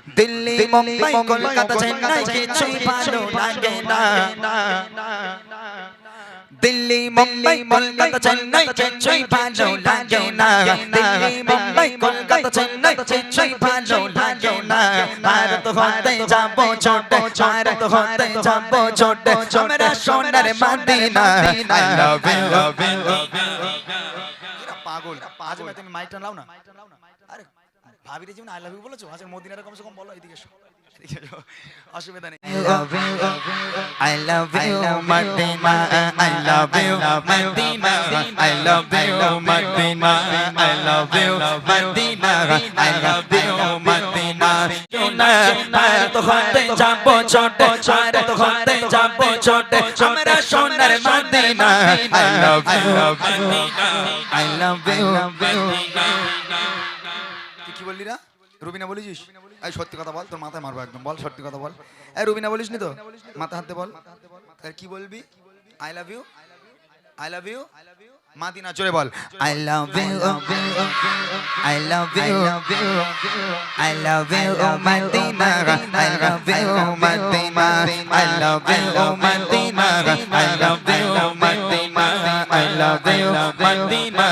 দিল্লি মুম্বাই কলকাতা চেন্নাই কিছুই ভালো লাগে না দিল্লি মুম্বাই কলকাতা চেন্নাই কিছুই ভালো লাগে না দিল্লি মুম্বাই কলকাতা চেন্নাই কিছুই ভালো লাগে না ভারত হতে যাব ছোটে ভারত হতে যাব ছোটে আমরা সোনার মদিনা আই লাভ ইউ পাগল আজ তুমি মাইকটা নাও না আরে ভাবিরে জীবন আই লাভ ইউ বলেছো আজ মদিনার কমসে কম বলো এদিকে এসো অসুবিধা নেই I love you Madina I love you Madina I love you Madina I love you Madina I love you Madina Bharat হতে যাব ছোটে ভারত হতে যাব ছোটে আমরা সোনার Medina I love you I love you কি বললি রা রুবিনা বলিস এই সত্যি কথা বল তোর মাথায় মারবো একদম বল সত্যি কথা বল এই রুবিনা বলিস নি তো মাথা হাতে বল আর কি বলবি আই লাভ ইউ মাদিনা জোরে বল I love you I love you I love you Medina I love you Medina I love you Medina I love you Medina I love you Medina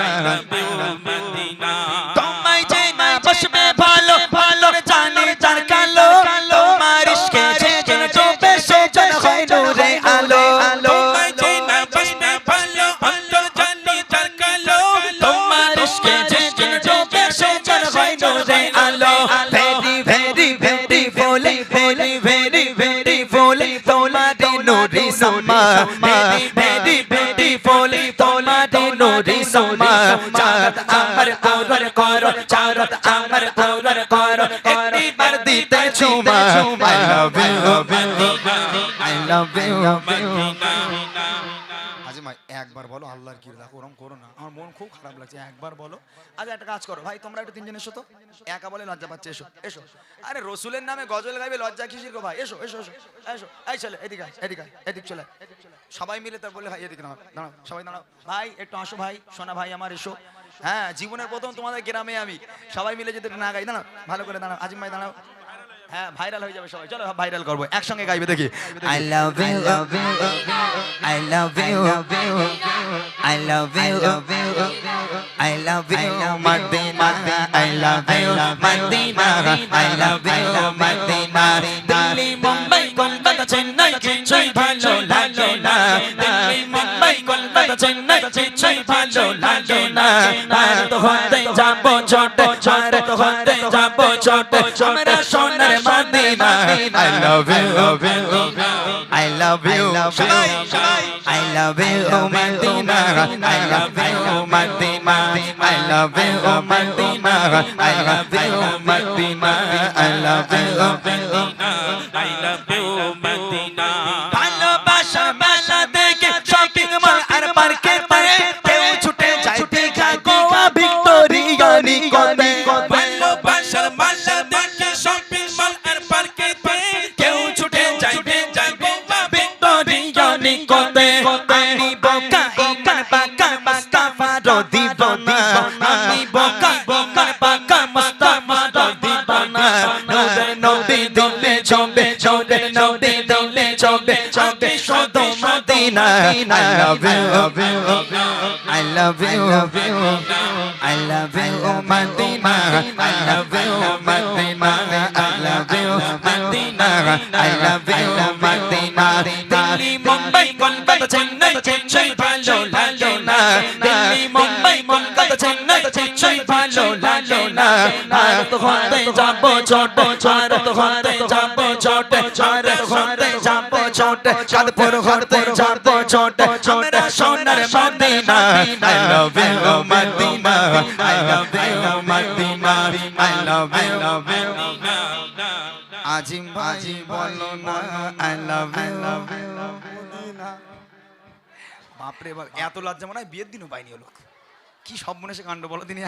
I love you Medina তোমায় যে না বসবে ভালো ভালো জানে যার কালো তোমার ইশকে যে যেন চোখে সে হয় নূরে আলো তোমায় যে না বসবে ভালো অন্তর জানে যার কালো তোমার ইশকে যে যেন চোখে সে হয় নূরে আলো ভেরি ভেরি ভেরি বলে ভেরি ভেরি ভেরি বলে তোমার নূরে সমা ভেরি ভেরি ভেরি বলে তোমার নূরে সমা চাঁদ আমার তোর করো চারত আমার তোর করো একবার দিতে চুমা I love you I love you Azima একবার বলো আল্লাহর কি দেখো ওরকম করো না আমার মন খুব খারাপ লাগছে একবার বলো আজ একটা কাজ করো ভাই তোমরা একটু তিনজন এসো তো একা বলে লজ্জা পাচ্ছে এসো এসো আরে রসুলের নামে গজল গাইবে লজ্জা কিসের গো ভাই এসো এসো এসো এসো এই চলে এদিকে এদিকে এদিক চলে সবাই মিলে তার বলে ভাই এদিকে দাঁড়াও দাঁড়াও সবাই দাঁড়াও ভাই একটু আসো ভাই সোনা ভাই আমার এসো হ্যাঁ জীবনের প্রথম তোমাদের গ্রামে আমি সবাই মিলে যদি না গাই দাঁড়াও ভালো করে দাঁড়াও আজিম ভাই দাঁড়াও হ্যাঁ ভাইরাল হয়ে যাবে সবাই চলো ভাইরাল করবো একসঙ্গে গাইবে দেখি I love you I love you I love you I love you Madina I love you Madina I love you Madina Delhi Mumbai Kolkata Chennai কিছুই ভালো লাগে না দিল্লি মুম্বাই কলকাতা চেন্নাই কিছুই ভালো লাগে না ভারত হতে যাব ছোটে ভারত হতে যাব ছোটে আমরা সোনার Medina I love you I love you I love you Madina I love you Madina I love you Madina I love you Madina I love you I love you Madina ভালোবাসা মেলা দেখে শপিং মল আর পার্কে পারে কেউ ছুটে যায় দেখা Goa Victoria নিকটে ভালোবাসার মেলা দেখে শপিং মল আর পার্কে পারে কেউ ছুটে যায় দেখা গোয়া ভিক্টোরিয়া নিকটে আমি বোকা ইমান পাকা মুস্তাফা দিবানা আমি বোকা বোকা পাকা মুস্তাফা দিবানা নদে নদী দিলে চবে চবে নদী দিলে চবে চবে শুধু Medina I love you I love you I love you Madina I love you Madina I love you Madina I love you Madina Delhi Mumbai Kolkata Chennai কিছুই ভালো লাগে না দিল্লি মুম্বাই কলকাতা চেন্নাই কিছুই ভালো লাগে না ভারত হতে যাব ছোটে ভারত হতে যাব ছোটে ভারত হতে যাব ছোটে চাঁদপুর হতে যাব ছোটে আমরা সোনার Medina I love you Madina I love you Madina I love you আজিম ভাজি বলো না I love you বাপরে বাপ এত লজ্জা মনে হয় বিয়ের দিনও পাইনি লোক কি সব মনে সে কাণ্ড বলো তিনি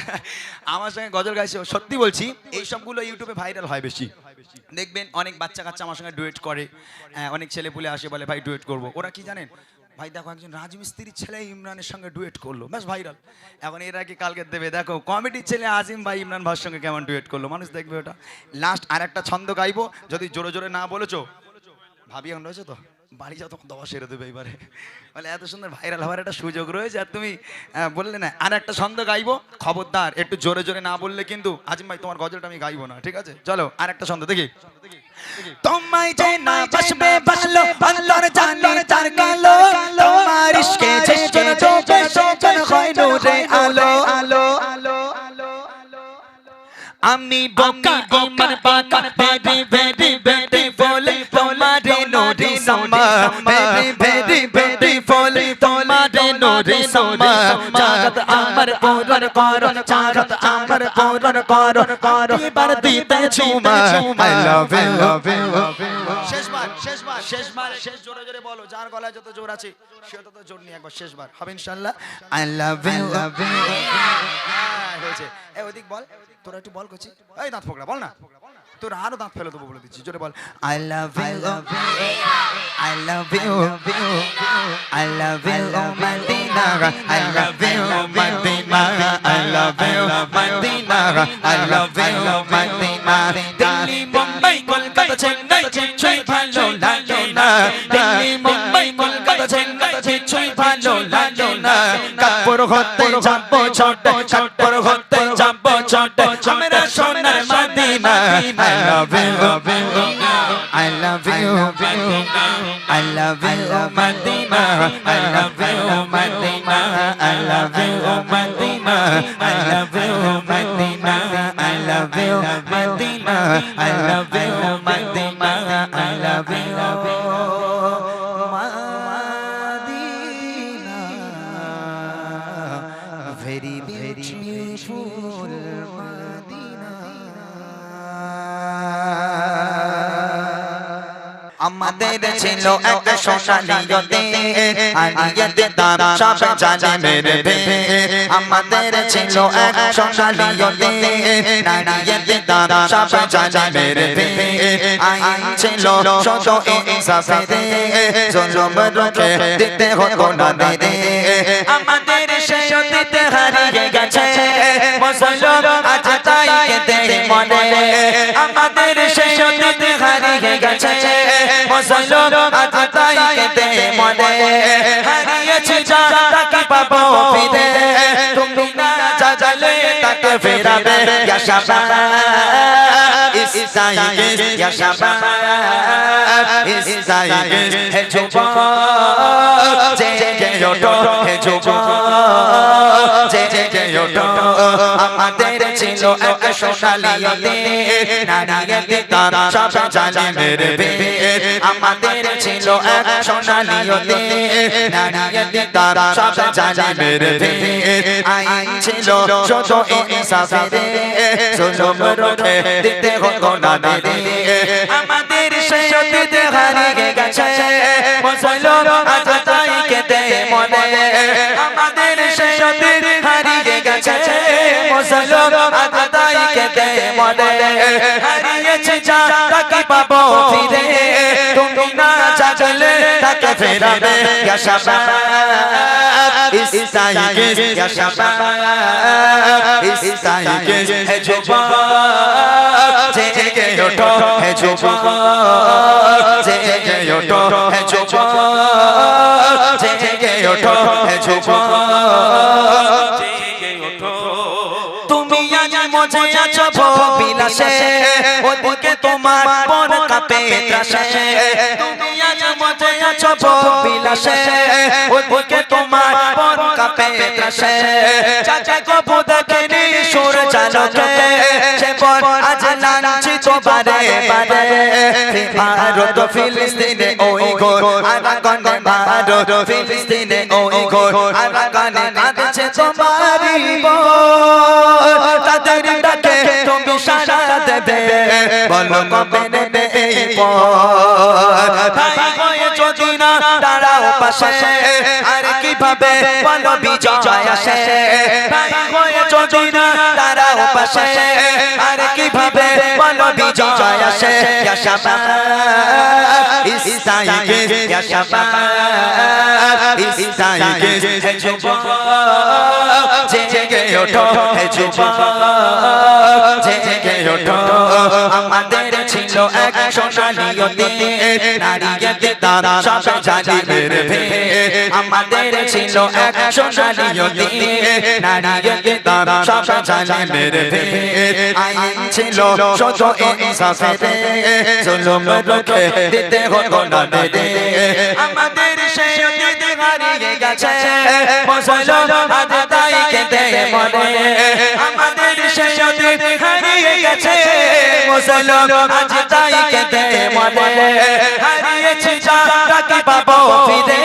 আমার সঙ্গে গজল গাইছে সত্যি বলছি এই সবগুলো ইউটিউবে ভাইরাল হয় বেশি দেখবেন অনেক বাচ্চা কাচ্চা আমার সঙ্গে ডুয়েট করে অনেক ছেলে পুলে আসে বলে ভাই ডুয়েট করবো ওরা কি জানেন ভাই দেখো একজন রাজমিস্ত্রির ছেলে ইমরানের সঙ্গে ডুয়েট করলো, বেশ ভাইরাল। এখন এরা কি কালকে দেবে, দেখো কমেডির ছেলে আজিম ভাই ইমরান ভাইয়ের সঙ্গে কেমন ডুয়েট করলো, মানুষ দেখবে ওটা। লাস্ট আর একটা ছন্দ গাইবো, যদি জোরে জোরে না বলেছো, ভাবি এখন রয়েছে তো বাড়ি যাও তখন দবা সেরে দেবে এবারে, বলে এত সুন্দর ভাইরাল হওয়ার একটা সুযোগ রয়েছে আর তুমি বললে না। আর একটা ছন্দ গাইবো, খবরদার একটু জোরে জোরে না বললে কিন্তু আজিম ভাই তোমার গজলটা আমি গাইবো না, ঠিক আছে? চলো আর একটা ছন্দ দেখি। তোমায় যে না বাসবে ভালো অন্তর জানে তার কালো, তোমার ইশকে ঝেঁচন চোখে শোকন হয় নূরে আলো আলো আলো। আমি বোকা আমার বাবা ভেরি ভেরি বিউটিফুল, তোমার নূরে সাম্মা ভেরি ভেরি বিউটিফুল, তোমার নূরে সাম্মা। চাঁদ আমার পূরণ করো, চাঁদ আমার পূরণ করো, করো এবার দিতে চুমা। I love you love you. শেষবার শেষবার শেষবার শেষ জোরে জোরে বলো, যার গলায় যত জোর আছে সে তত জোর নিয়ে একবার শেষবার হবে ইনশাআল্লাহ। I love you love you. হয়েছে, এই ওদিক বল, তোরা একটু বল করছি, এই দাঁত ফোকলা বল না, তোর আরো দাঁত ফেলে দেবো বলে দিচ্ছি, জোরে বল। I love you I love you I love you Medina, I love you Medina, I love you Medina, I love you Medina. Delhi Mumbai Kolkata Chennai কিছুই ভালো লাগে না, দিল্লি মুম্বাই কলকাতা চেন্নাই কিছুই ভালো লাগে না। কাপড় হতে যাবো ছোট, কাপড় হতে যাবো ছোট, আমরা সোনার Medina. I love you, I love you, I love you, Madina. I love you, Madina. I love you, Madina. I love you, Madina. I love you, Madina. I love you, Madina. I love you, Madina. Very beautiful Madina. আমাদের ছিল এক সোনালী দিন, হারিয়ে দিতাম সব জানে মেরে বে। আমাদের ছিল এক সোনালী দিন, হারিয়ে দিতাম সব জানে মেরে বে। আইন ছিল শত ইনসাফে, জুলুম রুখে দিতে হতো না দে। আমাদের সেই অতীত হারিয়ে গেছে, মুসলমান আজ তাই কেঁদে মনে। আমাদের সেই অতীত হারিয়ে গেছে, মুসলমান আজ তাই কেঁদে মনে। হারিয়েছি যা তাকে পাবো ফিরে, তুমি না চাইলে তাকে ফেরাবে। ইয়া শাবাব ইসাইগিস, ইয়া শাবাব ইসাইগিস, হে যুবক জেগে ওঠো, হে যুবক জেগে ওঠো। আমাদের ছিল এক সোনালী দিন, হারিয়ে দিতাম সব জালিমের বে। আমাদের ছিল এক সোনালী দিন, হারিয়ে দিতাম সব জালিমের বে। আইন ছিল শত ইনসাফে, জুলুম রুখে দিতে হতো না দে। আমাদের সেই অতীত হারিয়ে গেছে, মুসলমান আজ তাই কেঁদে মনে। আমাদের সেই অতীত হারিয়ে গেছে, মুসলমান আজ তাই কেঁদে মনে। হারিয়েছি যা তাকে পাবো ফিরে, তুমি না চাইলে তাকে ফেরাবে। ইয়া শাবাব ইসাইগিস, ইয়া শাবাব ইসাইগিস, হে যুবক জেগে ওঠো, হে যুবক জেগে ওঠো, হে যুবক জেগে ওঠো, হে যুবক জেগে ওঠো। তুমি আজ মজে আছো বিলাসে, ওদিকে তোমার মন কাঁপে ত্রাসে। তুমি আজ মজে আছো বিলাসে, ওদিকে তোমার মন কাঁপে ত্রাসে। চাচা কবু দেখেনি সুর চালকে, সে পর আজ লাঞ্ছিত বারে বারে। ভারত ফিলিস্তিনে ওই গোর, আরাকানে ভারত ফিলিস্তিনে ওই গোর, আরাকানে কাঁদছে তোমারই বোন। তাদের ডাকে তুমি সাড়া দেবে, বলো কবে নেবে এই পথ। ভাই হয়ে যদি না দাঁড়াও পাশে, আর কিভাবে বলো বিজয় আসে। ভাই হয়ে যদি না দাঁড়াও পাশে, আর কিভাবে বলো বিজয় আসে ইয়া শাবাব ইস্তাইকে ইয়া শাবাব ইস্তাইকে হে যুবক জেগে ওঠো হে যুবক জেগে ওঠো আমাদের ছিল এক সোনালী দিন নারীকে তার সব জালিমের ভেদ আমাদের ছিল এক সোনালী দিন নারীকে তার সব জালিমের ভেদ আইন ছিল শত ইনসাফের জুলুম রুখে দিতে হতো না দে আমাদের সেই দিন হারিয়ে গেছে মুসলমান আজ তাই কেঁদে মরে আমাদের সেই দিন হারিয়ে গেছে মুসলমান আজ তাই কেঁদে মরে হারিয়েছি যা তাকে পাবো ফিরে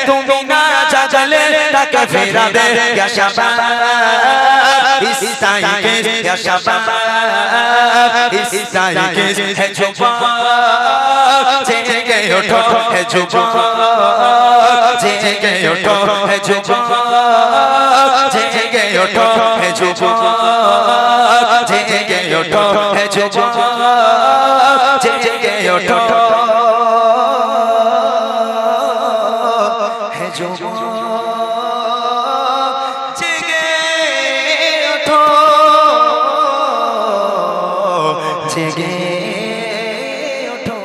তুমি না চাইলে তাকে ফেরাবে ইয়া শাবাব ইস্তাইকে ইয়া শাবাব ইস্তাইকে হে যুবক জেগে ওঠো হে যুবক জেগে ওঠো হে যুবক জেগে ওঠো হে যুবক জেগে ওঠো হে যুবক জেগে ওঠো হে যুবক জেগে ওঠো জেগে ওঠো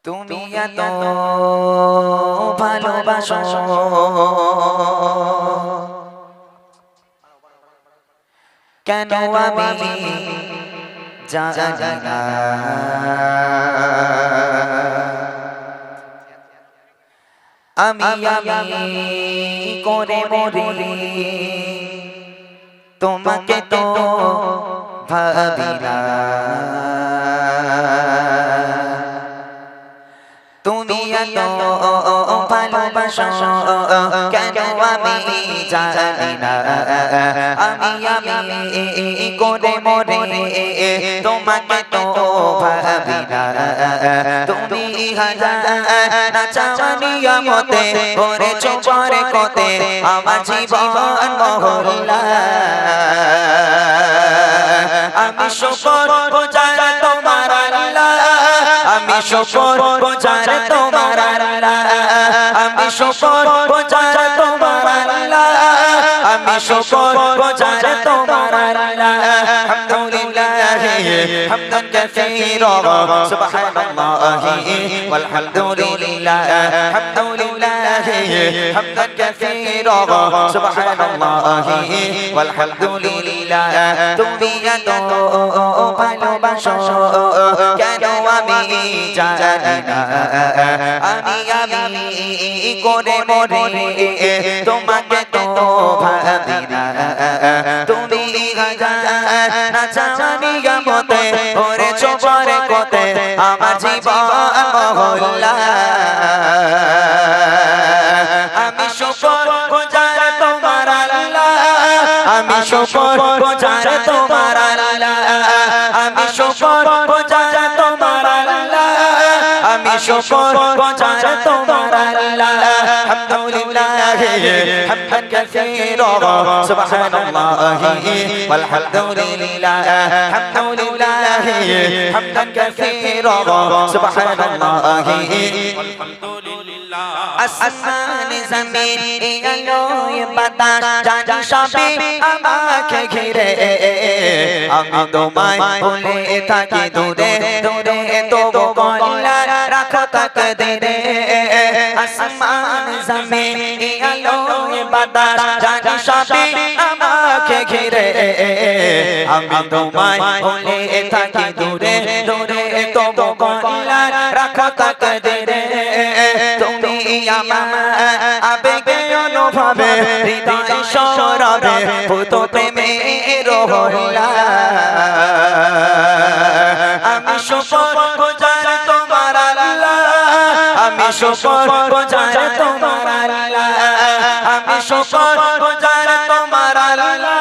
তুমি এত ভালোবাসো কেন আমি জানি না আমি করে মরি তোমাকে তো ভাবি না তুমি এত ভালোবাসো কেন আমি জানি না আমি করে মরে তোমাকে তো ভাবি না তুমি হাজার না চাওয়ানিয়া মতে করেছো পরে কতে আমার জীবন মহল্লা আমি শুকর গুজার তোমার আল্লাহ আমি শুকর গুজার তোমার আল্লাহ আমি শুকর গুজার তোমার আল্লাহ আমি শুকর গুজার তোমার আল্লাহ আলহামদুলিল্লাহ হামদান কাসীরা সুবহানাল্লাহি ওয়ালহামদুলিল্লাহ আলহামদুলিল্লাহ হামদান কাসীরা সুবহানাল্লাহি ওয়ালহামদুলিল্লাহ তুমি এত ভালোবাসো কেন আমি জানি না আমি করে মরে তোমাকে তো ভাবি না তুমি না চাওয়ানিয়া মতে করেছো পরে কতে আমার জীবন মহল্লা আমি শুকর গুজার তোমার আল্লাহ আমি শুকর গুজার তোমার আল্লাহ আমি শুকর গুজার তোমার আল্লাহ আমি শুকর গুজার তোমার আল্লাহ আলহামদুলিল্লাহ হামদান কাসীরা সুবহানাল্লাহি ওয়ালহামদুলিল্লাহ আলহামদুলিল্লাহ হামদান কাসীরা সুবহানাল্লাহি ওয়ালহামদুলিল্লাহ আসমান জমিন এলো বাতাস জানি সবে আমাকে ঘিরে আমি তোমায় বলে থাকি দূরে দূরে তবু গলা রাখো তাকদীরে আসমান জমিন এলো বাতাস জানি সবে আমাকে ঘিরে আমি তোমায় বলে থাকি দূরে দূরে তবু গলা রাখো তাকদীরে তুমি আমার আবেগে অনুভবে হৃদয় সরবে ভূত প্রেমের হলা আমি শুকর গুজার তোমার আল্লাহ আমি শুকর গুজার তোমার আল্লাহ আমি শুকর গুজার তোমার আল্লাহ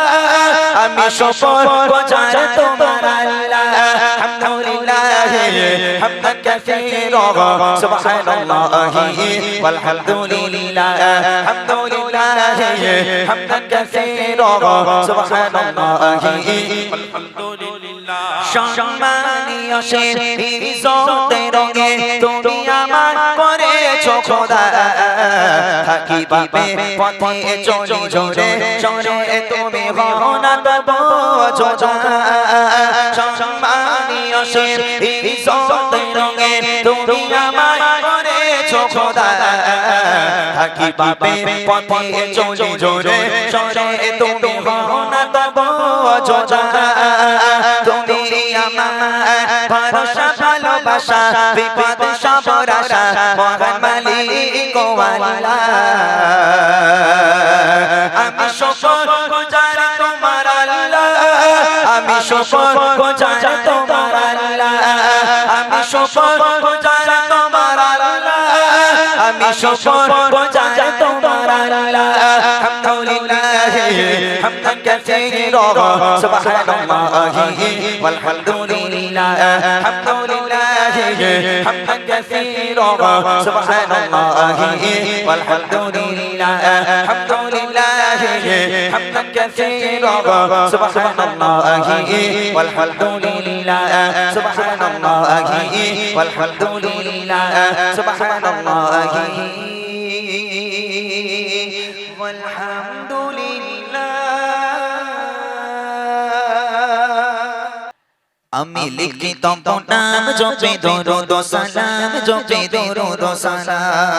আমি শুকর গুজার তোমার আল্লাহ আলহামদুলিল্লাহ حمدا كثيرا سبحان الله والحمد لله الحمد لله حمدا كثيرا سبحان الله والحمد لله সম্মানীয় সেই ইজ্জতের রঙে তুমি আমার করেছো খোদা থাকি পাবে পথে চলি জোরে সরে তুমি হও না তবু যোজা সম্মানীয় সেই ইজ্জতের রঙে তুমি আমার করেছো খোদা থাকি পাবে পথে চলি জোরে সরে তুমি হও না তবু যোজা তুমি আমার ভরসা ভালোবাসা বিপদ সবর আশা মহান মালিক ও আল্লাহ আমি শুকর গুজার তোমার আল্লাহ আমি শুকর গুজার তোমার আল্লাহ আমি শুকর গুজার তোমার আল্লাহ আমি শুকর গুজার তোমার আল্লাহ আলহামদুলিল্লাহ হামদান কাসীরা সুবহানাল্লাহি والحمد لله الحمد لله حمدا كثيرا سبحان الله والحمد لله الحمد لله حمدا كثيرا سبحان الله والحمد لله سبحان الله والحمد لله سبحان الله والحمد لله আমি লিখি তব নাম জপে দরুদ সালাম জপে দরুদ সালাম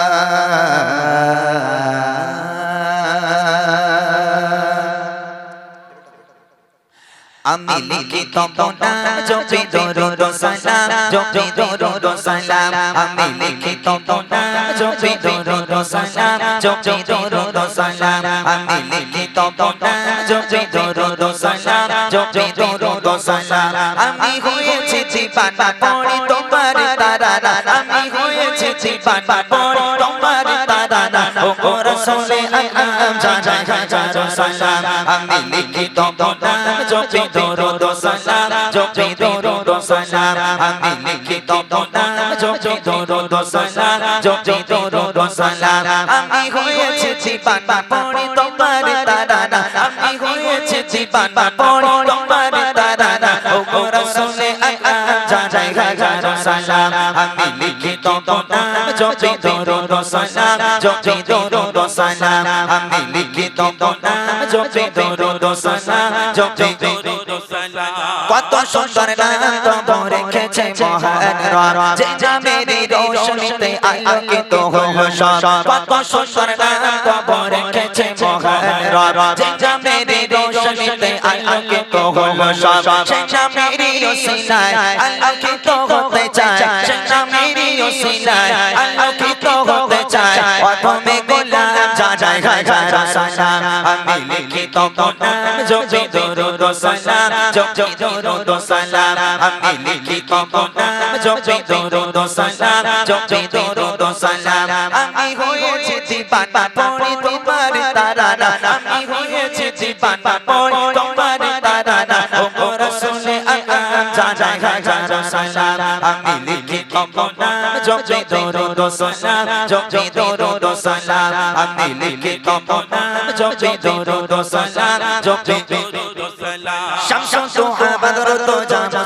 আমি লিখি তব নাম জপে দরুদ সালাম জপে দরুদ সালাম আমি লিখি তব নাম জপে দরুদ সালাম জপে দরুদ সালাম আমি লিখি তব নাম জপে দরুদ সালাম জপে দরুদ সালাম আমি হয়েছি জীবানা পড়ে তোমার তারানা আমি হয়েছি জীবানা পড়ে তোমার তারানা ও রাসূলে আকরাম জানাই হাজার সালাম আমি লিখি তব নাম জপে দরুদ সালাম জপে দরুদ সালাম আমি লিখি তব নাম জপে দরুদ সালাম জপে দরুদ সালাম আমি হয়েছি জীবানা পড়ে তোমার তারানা আমি হয়েছি জীবানা পড়ে তোমার তারানা ও রাসূলে আকরাম জানাই হাজার সালাম আমি লিখি তব নাম জপে দরুদ সালাম জপে দরুদ সালাম আমি লিখি তব নাম জপে দরুদ সালাম জপে দরুদ সালাম কত সুন্দর নাম তব রেখেছে মহান রব যে নামেরই রোশনীতে আলোকিত হলো সব কত সুন্দর নাম তব রেখেছে মহান রব যে নামেরই রোশনীতে আলোকিত হলো সব সে নামেরই ওসিলায় আলোকিত হতে চায় সে নামেরই ওসিলায় আলোকিত হতে চায় প্রথমে গোলাম জানাই হাজার সালাম আমি লিখি তব নাম জপে দরুদ সালাম জপে দরুদ সালাম আমি লিখি তব নাম জপে দরুদ সালাম জপে দরুদ সালাম আমি হয়েছি জীবানা পড়ে তোমার তারানা আমি হয়েছি জীবানা পড়ে তোমার তারানা ও রাসূলে আকরাম জানাই হাজার সালাম আমি লিখি তব নাম জপে দরুদ সালাম জপে দরুদ সালাম আমি লিখি তব নাম জপে দরুদ সালাম জপে দরুদ সালাম শামসুদ দুহা বদরুদ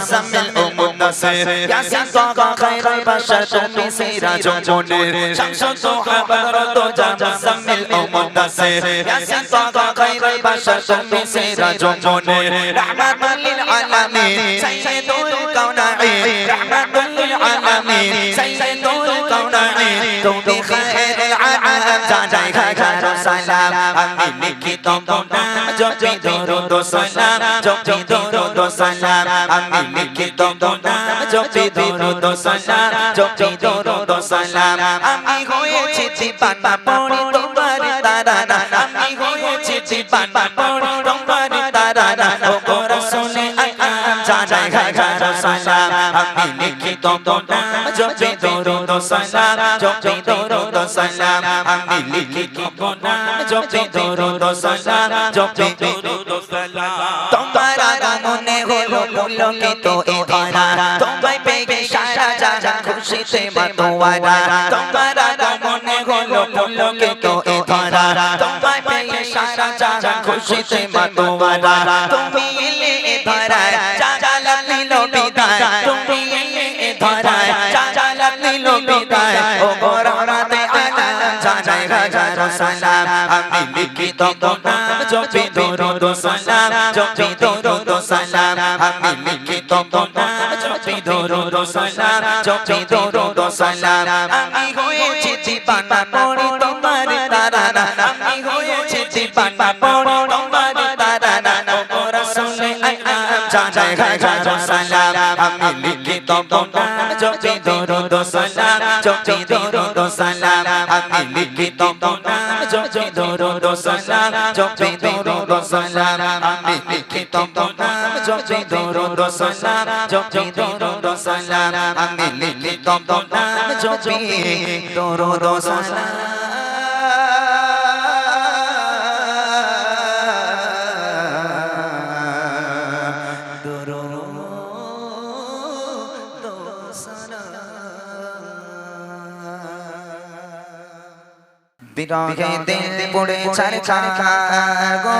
জামাল ও মুন্নাসির ইয়াসিন তাহা খায়রুল বাশার তুমি সিরাজুল মুনির শামসুদ দুহা বদরুদ জামাল ও মুন্নাসির ইয়াসিন তাহা খায়রুল বাশার তুমি সিরাজুল মুনির রাহমাতুল লিল আলামিন সাইয়্যিদুল কাওনাইন রাহমাতুল লিল আলামিন সাইয়্যিদুল কাওনাইন তুমি খায়রুল আলাম জানাই হাজার সালাম আমি লিখি তব নাম জপে দরুদ সালাম জপে দরুদ সালাম আমি লিখি তব নাম জপে দরুদ সালাম জপে দরুদ সালাম আমি হয়েছি জীবানা পড়ে তোমার তারানা আমি হয়েছি জীবানা পড়ে তোমার তারানা ও রাসূলে আকরাম জানাই হাজার সালাম আমি লিখি তব নাম জপে দরুদ সালাম জপে দরুদ সালাম আমি লিখি তব নাম জপে দরুদ সালাম জপে দরুদ সালাম তোমার আগমনে হলো পুলকিত এ ধরা তোমায় পেয়ে সারা জাহান খুশিতে মাতোয়ারা তোমার আগমনে হলো পুলকিত এ ধরা তোমায় পেয়ে সারা জাহান খুশিতে মাতোয়ারা তুমি এলে এ ধরায় জালাল নিল বিদায় তুমি এলে এ ধরায় জালাল নিল বিদায় ও গোরামাতে আলাম জানাই হাজারো সালাম আমি লিখিত নাম জপি দরুদ সালাম জপি দরুদ সালাম আমি লিখিত নাম জপি দরুদ সালাম জপি দরুদ সালাম আমি হয়েছি দিবানা পড়ি তোমার তারানা আমি হয়েছি দিবানা পড়ি তোমার তারানা ও রাসূলে আলাম জানাই হাজারো সালাম আমি লিখিত নাম জপি দরুদ সালাম জপি দরুদ সালাম আমি লিখিত নাম জপি দরুদ সালাম জপি দরুদ সালাম আমি লিখিত নাম জপি দরুদ সালাম জপি দরুদ সালাম আমি লিখিত নাম জপি দরুদ সালাম বিরহে দিল পড়ে চরকার গো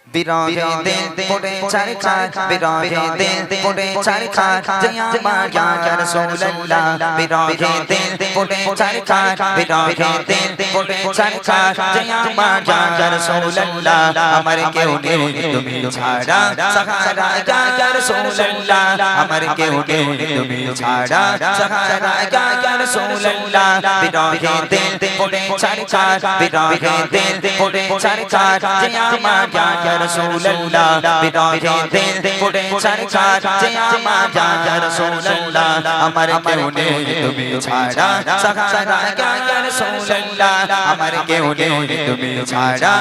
বিরহে দিল পড়ে চরকার বিরহে দিল পড়ে চরকার জিয়া মায়া ইয়া রাসূলুল্লাহ বিরহে দিল পড়ে চরকার বিরহে দিল পড়ে চরকার জিয়া মায়া ইয়া রাসূলুল্লাহ আমার কেউ নেই তুমি ছাড়া সাহারা ইয়া রাসূলুল্লাহ আমার কেউ নেই তুমি ছাড়া সাহারা ইয়া রাসূলুল্লাহ বিরহে দিল পড়ে চরকার বিরহে দিল পড়ে চরকার জিয়া মায়া ইয়া রাসূলুল্লাহ বিরহে দিল পড়ে চরকার জিয়া মায়া ইয়া রাসূলুল্লাহ আমার কেউ নেই তুমি ছাড়া সাহারা ইয়া রাসূলুল্লাহ আমার কেউ নেই তুমি ছাড়া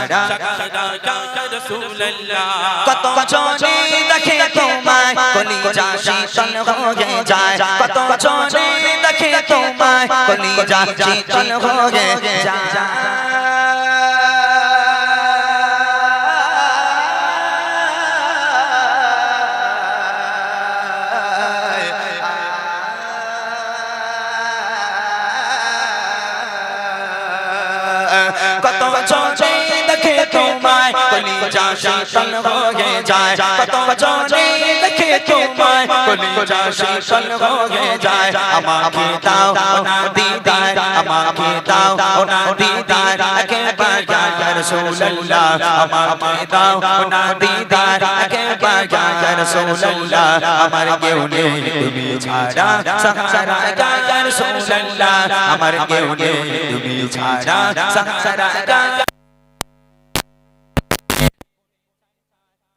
কত জনে দেখে তোমায় কলিজা শীতল হয়ে যায় কত জনে দেখে তোমায় কলিজা শীতল হয়ে যায় কত জনে দেখে তোমায় কলিজা শীতল হয়ে যায় কত জনে দেখে তোমায় কলিজা শীতল হয়ে যায় আমাকে দাও না দিদার আমাকে দাও না দিদার একবার ইয়া রাসূলুল্লাহ আমাকে দাও না দিদার একবার ইয়া রাসূলুল্লাহ আমার কেউ নেই তুমি ছাড়া সাহারা ইয়া রাসূলুল্লাহ আমার কেউ নেই তুমি ছাড়া সাহারা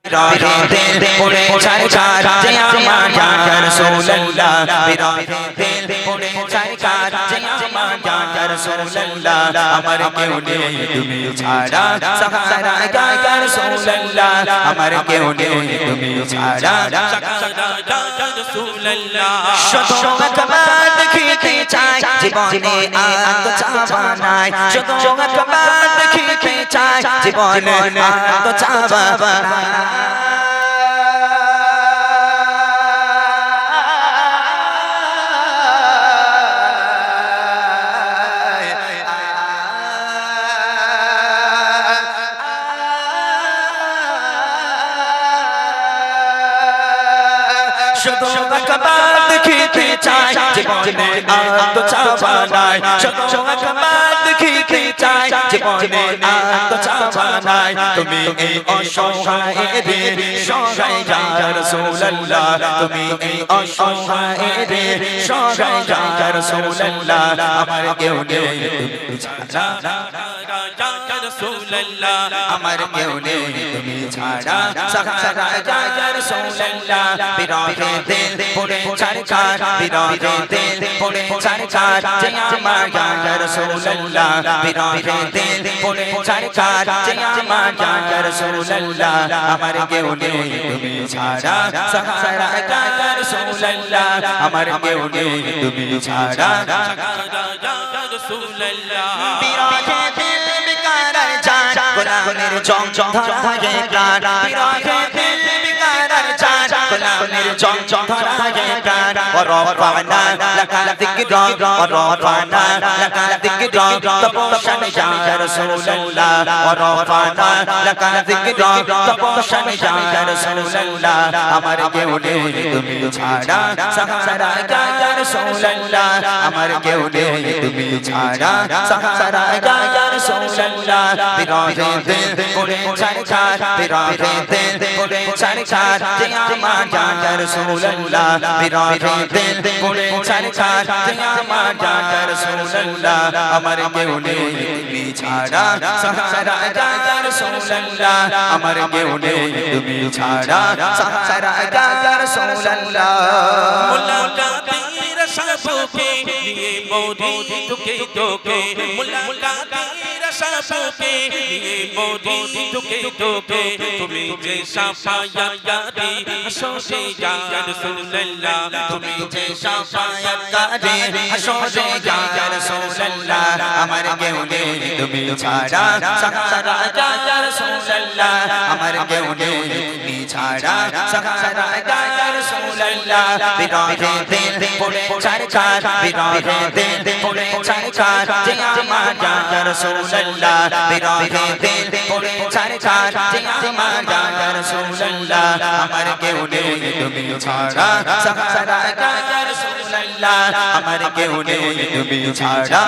বিরহে দিল পড়ে চরকার জিয়া মায়া ইয়া রাসূলুল্লাহ বিরহে দিল পড়ে চরকার জিয়া মায়া ইয়া রাসূলুল্লাহ আমার কেউ নেই তুমি ছাড়া সাহারা ইয়া রাসূলুল্লাহ আমার কেউ নেই তুমি ছাড়া সাহারা ইয়া রাসূলুল্লাহ শুধু একবার দেখিতে চাই জীবনে আর তো চাওয়া নাই শুধু একবার দেখিতে চাই জীবনে আর তো চাওয়া নাই শুধু একবার দেখিতে চাই জীবনে আর তো চাওয়া নাই শুধু একবার দেখিতে চাই জীবনে আর তো চাওয়া নাই তুমি এই অসহায় রে সহায় ইয়া রাসূলুল্লাহ তুমি এই অসহায় রে সহায় ইয়া রাসূলুল্লাহ আমার কেউ নেই তুমি ছাড়া ইয়া রাসূলুল্লাহ আমার কেউ নেই তুমি ছাড়া সাহারা ইয়া রাসূলুল্লাহ বিরহে দিল পড়ে চরকার বিরহে দিল পড়ে চরকার জিয়া মায়া ইয়া রাসূলুল্লাহ বিরহে দিল পড়ে চরকার জিয়া মায়া ইয়া রাসূলুল্লাহ আমার কেউ নেই তুমি ছাড়া সাহারা ইয়া রাসূলুল্লাহ আমার কেউ নেই তুমি ছাড়া ইয়া রাসূলুল্লাহ বিরহে দিল বিকারার জান কোরআনের জং জং ধরে প্রাণ বিরহে দিল বিকারার জান নামের চঞ্চলধারায় প্রাণ রফানা লাকা যিকরা রফানা লাকা যিকরা তপস্যান ইয়া রাসূলুল্লাহ রফানা লাকা যিকরা তপস্যান ইয়া রাসূলুল্লাহ আমার কেউ নেই তুমি ছাড়া সাহারা ইয়া রাসূলুল্লাহ আমার কেউ নেই তুমি ছাড়া সাহারা ইয়া রাসূলুল্লাহ বিরহে দিল পড়ে ছাড় বিরহে দিল পড়ে ছাড় যে আমার ইয়া রাসূলুল্লাহ বিরহে দিল পড়ে ছাড় যে আমার ইয়া রাসূলুল্লাহ আমার কেউ নেই তুমি ছাড়া সাহারা ইয়া রাসূলুল্লাহ আমার কেউ নেই তুমি ছাড়া সাহারা ইয়া রাসূলুল্লাহ মুলাকাতের সাবকে নিয়ে মোদি তোকে তোকে মুলাকাতের সাবকে নিয়ে মোদি তোকে তোকে তুমি যে সাফায়াতকারী আসে ইয়া রাসূলুল্লাহ তুমি যে সাফায়াতকারী আসে ইয়া রাসূলুল্লাহ আমার কেউ নেই তুমি ছাড়া সাহারা ইয়া রাসূলুল্লাহ আমার কেউ নেই তুমি ছাড়া সাহারা ইয়া রাসূলুল্লাহ বিরহে দিল পড়ে ছাড় বিরহে দিল পড়ে ছাড় যে আমার ইয়া রাসূলুল্লাহ বিরহে দিল পড়ে ছাড় যে আমার ইয়া রাসূলুল্লাহ আমার কেউ নেই তুমি ছাড়া সাহারা ইয়া রাসূলুল্লাহ আমার কেউ নেই তুমি ছাড়া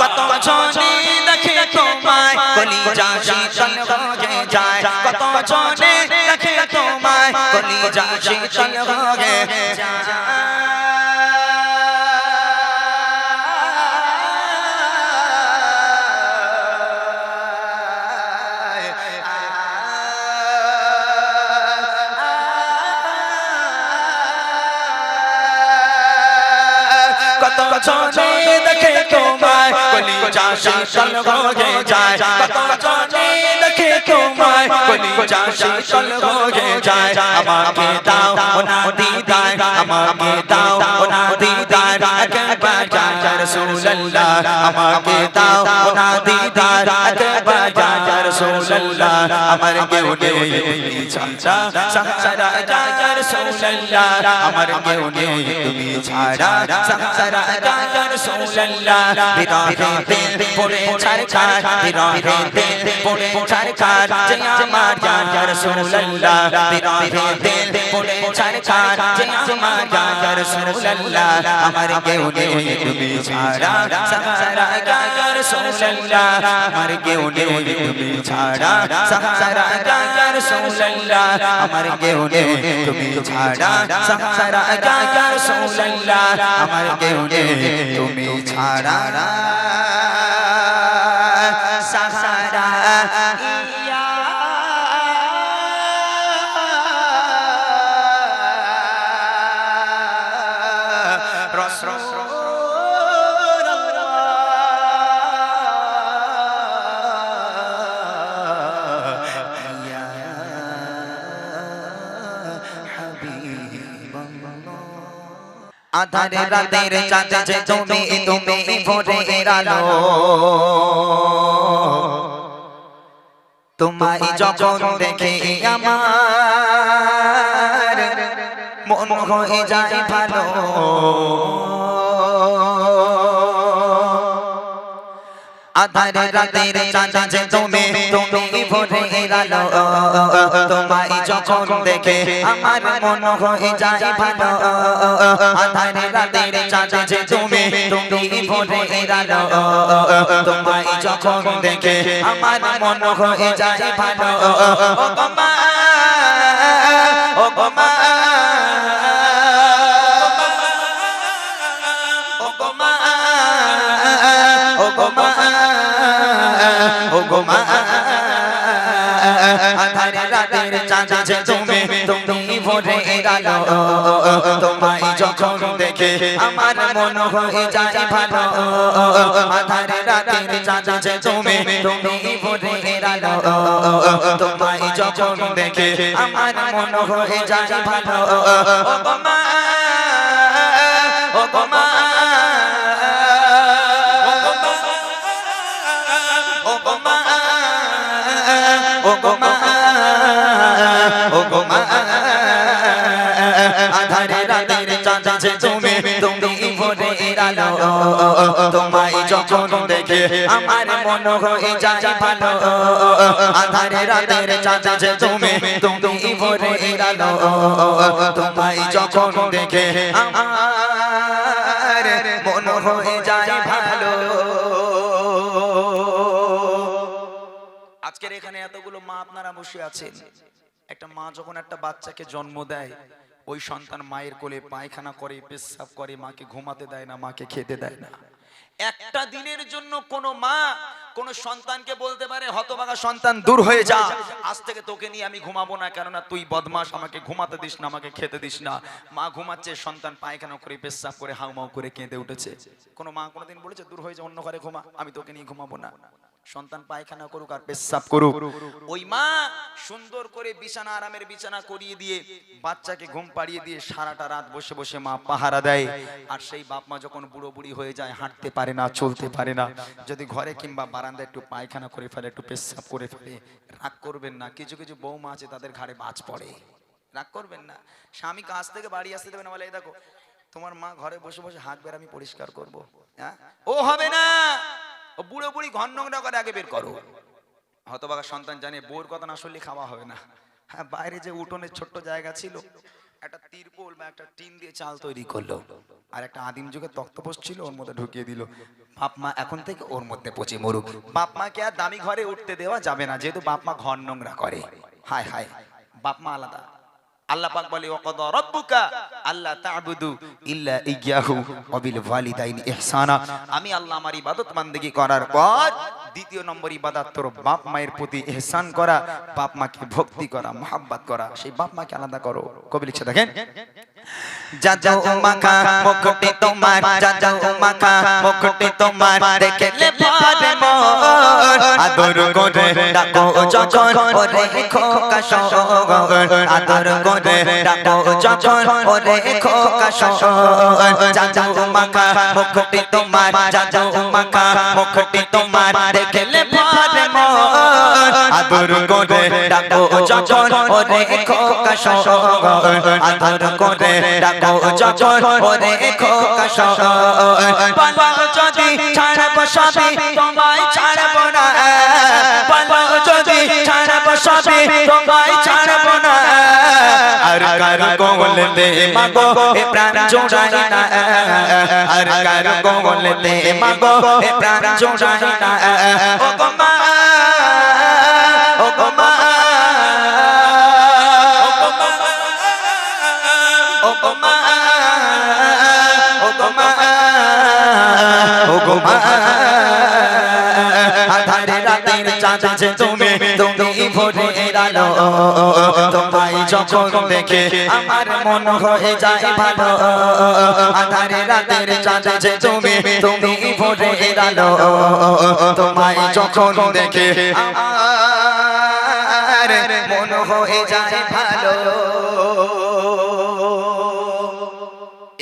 কত জনে দেখে তোমায় কলিজা শীতল হয়ে যায় কত জনে দেখে তোমায় কলিজা শীতল হয়ে যায় কত জনে দেখে তোমায় কলিজা শীতল হয়ে যায় কত জনে দেখে তোমায় কলিজা শীতল হয়ে যায় আমাকে দাও না দিদার আমাকে দাও না দিদার একবার ইয়া রাসূলুল্লাহ আমাকে দাও না দিদার একবার ইয়া রাসূলুল্লাহ আমার কেউ নেই তুমি ছাড়া সাহারা ইয়া রাসূলুল্লাহ আমার কেউ নেই তুমি ছাড়া সাহারা ইয়া রাসূলুল্লাহ বিরহে দিল পড়ে ছাড় বিরহে দিল পড়ে ছাড় যে আমার ইয়া রাসূলুল্লাহ বিরহে দিল পড়ে ছাড় যে আমার ইয়া রাসূলুল্লাহ আমার কেউ নেই তুমি ছাড়া সাহারা ইয়া রাসূলুল্লাহ আমার কেউ নেই তুমি ছাড়া সাহারা ইয়া রাসূলুল্লাহ আমার কেউ নেই তুমি ছাড়া সাহারা ইয়া রাসূলুল্লাহ আমার কেউ নেই তুমি ছাড়া সাহারা ইয়া আধারে রাতের চাঁদ যে তুমি তুমি ভোরের আলো তোমায় যখন দেখি আমার মন হয়ে যায় ভালো আধারে রাতের চাঁদ যে তুমি তুমি ভোরের আলো তোমায় যখন দেখে আমার মন হয়ে যায় ভালো আধারে রাতের চাঁদ যে তুমি তুমি ভোরের আলো তোমায় যখন দেখে আমার মন হয়ে যায় ভালো ও গো মা ও গো মা ও গো মা ও গো মা ও গো মা আধারে রাতের চাঁদ যে তুমি তুমি ভোরের আলো তোমায় যখন দেখে আমার মন হয়ে যায় ভালো আধারে রাতের চাঁদ যে তুমি তুমি ভোরের আলো তোমায় যখন দেখে আমার মন হয়ে যায় ভালো ও গো মা ও গো মা ও গো মা ও তোমায় যখন দেখে আমার মন হয়ে যায় ভালো আধারে রাতের চাঁদ যে তুমি তুমি ভোরে আলো তোমায় যখন দেখে আমার মন হয়ে যায় ভালো। আজকের এখানে এতগুলো মা আপনারা বসে আছেন, একটা মা যখন একটা বাচ্চাকে জন্ম দেয় ওই সন্তান মায়ের কোলে পায়খানা করে, পেশাব করে, মাকে ঘুমাতে দেয় না, মাকে খেতে দেয় না। একটা দিনের জন্য কোনো মা কোন সন্তানকে বলতে পারে হতভাগা সন্তান দূর হয়ে যা, আজ থেকে তোকে নিয়ে আমি ঘুমাবো না, কেননা তুই বদমাস, আমাকে ঘুমাতে দিস না, আমাকে খেতে দিস না। মা ঘুমাচ্ছে, সন্তান পায়খানা করে, পেশাব করে, হাউমাউ করে কেঁদে উঠেছে। কোনো মা কোনোদিন বলেছে দূর হয়ে যা, অন্য ঘরে ঘুমা, আমি তোকে নিয়ে ঘুমাবো না? সন্তান পায়খানা করুক আর পেশাব করুক, ওই মা সুন্দর করে বিছানা, আরামের বিছানা করিয়ে দিয়ে বাচ্চাকে ঘুম পাড়িয়ে দিয়ে সারাটা রাত বসে বসে মা পাহারা দেয়। আর সেই বাপ মা যখন বুড়ো বুড়ি হয়ে যায়, হাঁটতে পারে না, চলতে পারে না, যদি ঘরে কিংবা বারান্দায় একটু পায়খানা করে ফেলে, একটু পেশাব করে ফেলে, রাগ করবেন না। কিছু কিছু বৌমা আছে তাদের ঘাড়ে বাজ পড়ে, রাগ করবেন না। স্বামী কাজ থেকে বাড়ি আসতে দেবে না, বলে এই দেখো তোমার মা ঘরে বসে বসে হাঁকবে আর আমি পরিষ্কার করবো, হ্যাঁ ও হবে না। ও বুড়ো বুড়ি ঘর নোংরা করে আগে বের করো। হতভাগা সন্তান জানে বউর কথা না শুনলে খাওয়া হবে না। হ্যাঁ, বাইরে যে উঠোনের ছোট্ট জায়গা ছিল, একটা তিরপল বা একটা টিন দিয়ে চাল তৈরি করলো, আর একটা আদিম যুগে তক্তপোষ ছিল, ওর মধ্যে ঢুকিয়ে দিল। বাপ মা এখন থেকে ওর মধ্যে পচে মরুক। বাপ মাকে আর দামি ঘরে উঠতে দেওয়া যাবে না, যেহেতু বাপ মা ঘর নোংরা করে। হায় হায়, বাপ মা আলাদা। আল্লাহ পাক বলে ওয়াকাদা রাব্বুকা আল্লা তা'বুদু ইল্লা ইয়্যাহু ওয়া বিল ওয়ালিদাইনি ইহসানা। আমি আল্লাহ আমার ইবাদত বান্দেগি করার পর দ্বিতীয় নম্বর ইবাদত তোর বাপ মায়ের প্রতি ইহসান করা, বাপ মাকে ভক্তি করা, মোহাব্বত করা। সেই বাপ মাকে আলাদা করো। কবি লিখছে দেখেন, যা যাও মাখা মুখটি তোমার, যা যাও মাখা মুখটি তোমার, দেখলে পারে মন আদর করে ডাকো যখন ওরে খোকা শোন, আদর করে ডাকো যখন ওরে খোকা শোন। যা যাও মাখা মুখটি তোমার, যা যাও মাখা মুখটি তোমার, দেখলে পারে মন আদর করে ডাকো যখন ওরে খোকা শোন, আদর করে ডাকো যখন ওরে খোকা শোন। বলো যদি ছাড়ব সবই তোমায় ছাড়ব না, বলো যদি ছাড়ব সবই তোমায় ছাড়ব না। আর কার কোলেতে মাগো এ প্রাণ জোড়াই না, আর কার কোলেতে মাগো এ প্রাণ জোড়াই না। ও গো মা, ও গো মা, ও গো মা, ও গো মা, ও গো মা, আধারে রাতের চাঁদ যে তুমি তুমি ভোরে আলো, তোমায় যখন দেখে আমার মন হয়ে যায় ভালো। আধারে রাতের চাঁদ যে তুমি তুমি ভোরে আলো, তোমায় যখন দেখে আমার মন হয়ে যায় ভালো।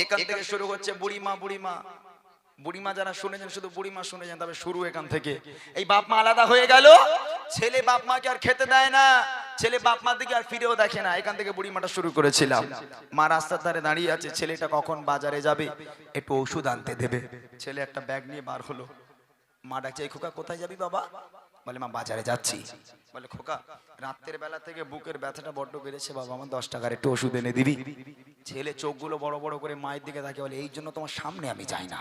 এখান থেকে শুরু হচ্ছে বুড়িমা। বুড়িমা বুড়িমা যারা শুনেছেন, শুধু বুড়িমা শুনেছেন, তবে শুরু এখান থেকে। এই বাপ মা আলাদা হয়ে গেল, ছেলে বাপ মাকে আর খেতে দেয় না, ছেলে বাপ মার দিকে আর ফিরেও দেখে না। এখান থেকে বুড়িমাটা শুরু করেছিলাম। মা রাস্তার ধারে দাঁড়িয়ে আছে, ছেলেটা কখন বাজারে যাবে, একটু ওষুধ আনতে দেবে। ছেলে একটা ব্যাগ নিয়ে বার হলো। মা ডাকছে, এই খোকা কোথায় যাবি বাবা? বলে মা বাজারে যাচ্ছি। বলে খোকা রাতের বেলা থেকে বুকের ব্যথাটা বড্ড বেড়েছে বাবা, আমার 10 টাকার একটু ওষুধ এনে দিবি? ছেলে চোখগুলো বড় বড় করে মায়ের দিকে তাকিয়ে বলে, এই জন্য তোমার সামনে আমি যাই না,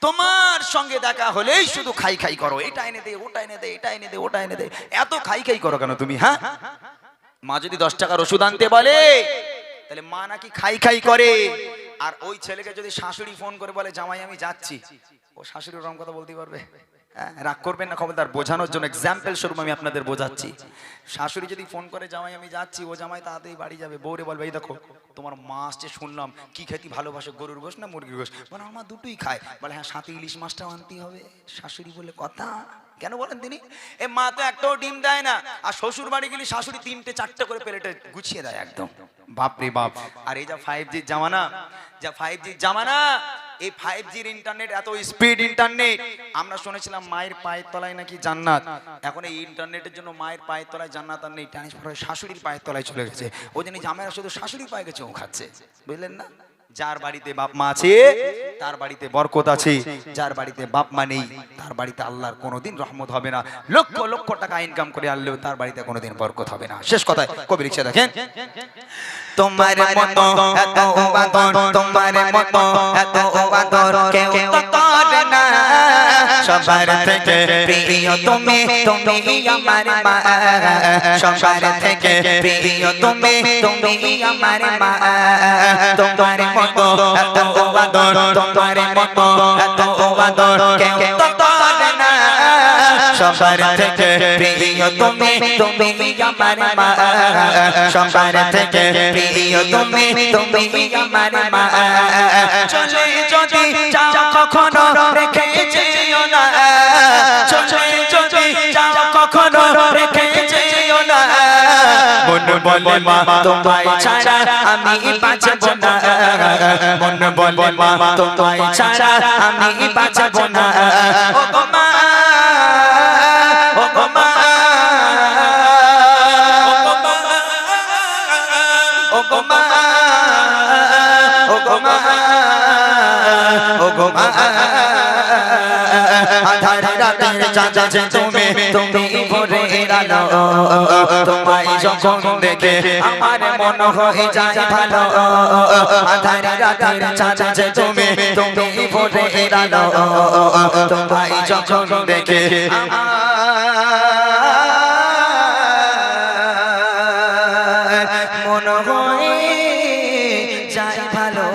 তোমার সঙ্গে দেখা হলেই শুধু খাই খাই করো, এটা এনে দে, ওটা এনে দে, এটা এনে দে, ওটা এনে দে, এত খাই খাই করো কেন তুমি? হ্যাঁ, মা যদি 10 টাকার ওষুধ আনতে বলে তাহলে মা নাকি খাই খাই করে। আর ওই ছেলেকে যদি শাশুড়ি ফোন করে বলে জামাই আমি যাচ্ছি, ও শাশুড়ি ওরকম কথা বলতে পারবে? রাগ করবেন না, খবরদার, বোঝানোর জন্য এক্সাম্পল স্বরূপ আমি আপনাদের বোঝাচ্ছি। শাশুড়ি যদি ফোন করে জামাই আমি যাচ্ছি, ও জামাই তাড়াতাড়ি বাড়ি যাবে, বউরে বলবে এই দেখো তোমার মা আসছে শুনলাম, কি খেতে ভালোবাসে, গরুর গোশ না মুরগির গোশ? বলে আমার দুটোই খায়। বলে হ্যাঁ, সাথে ইলিশ মাছটাও আনতেই হবে। শাশুড়ি বলে কথা কেন বলেন তিনি? এ মা তো একটাও ডিম দেয় না, আর শ্বশুর বাড়ি গেলে শাশুড়ি 3টে 4টে করে প্লেটে গুছিয়ে দেয় একদম। বাপ রে বাপ। আর এই যা 5G জামানা, যা 5G জামানা, এই 5Gর ইন্টারনেট, এত স্পিড ইন্টারনেট, আমরা শুনেছিলাম মায়ের পায়ের তলায় নাকি জান্নাত। এখন এই ইন্টারনেটের জন্য মায়ের পায়ের তলায় জান্নাত আর নেই, ট্রান্সফার হয়ে শাশুড়ির পায়ের তলায় চলে গেছে। ওই জন্য জামাইরা শুধু শাশুড়ির পায়ে গেছে ও খাচ্ছে, বুঝলেন না? যার বাড়িতে বাপ মা আছে তার বাড়িতে বরকত আছে, যার বাড়িতে বাপ মা নেই তার বাড়িতে আল্লাহর কোনোদিন রহমত হবে না। লক্ষ লক্ষ টাকা ইনকাম করে আনলেও তার বাড়িতে কোনোদিন বরকত হবে না। শেষ কথায় কবি লিখছে দেখেন, তোমার মতো এত ওবাদর, তোমার মতো এত ওবাদর কেউ তো করে না। সবার থেকে প্রিয় তুমি, তুমি আমার মা। সবার থেকে প্রিয় তুমি, তুমি আমার মা। তোমার মতো এত ওবাদর, তোমার মতো এত ওবাদর কেউ তো করে না। সবার থেকে প্রিয় তুমি, তুমি আমার মা। সবার থেকে প্রিয় তুমি, তুমি আমার মা। চলে যদি যাও কখনো রেখে যেও না। চলে যদি যাও কখনো রেখে যেও না। মন বলে মা তোমায় ছাড়া আমি বাঁচব না। মন বলে মা তোমায় ছাড়া আমি বাঁচব না। ও গো মা, ও গো মা, ও গো মা, ও গো মা, ও গো মা। আধার রাতের চাঁদ যে তুমি, তুমি ভোরের আলো। তোমায় যখন দেখে আমার মন হয়ে যায় ভালো। আধার রাতের চাঁদ যে তুমি, তুমি ভোরের আলো। তোমায় যখন দেখে মন হয়ে যায় ভালো।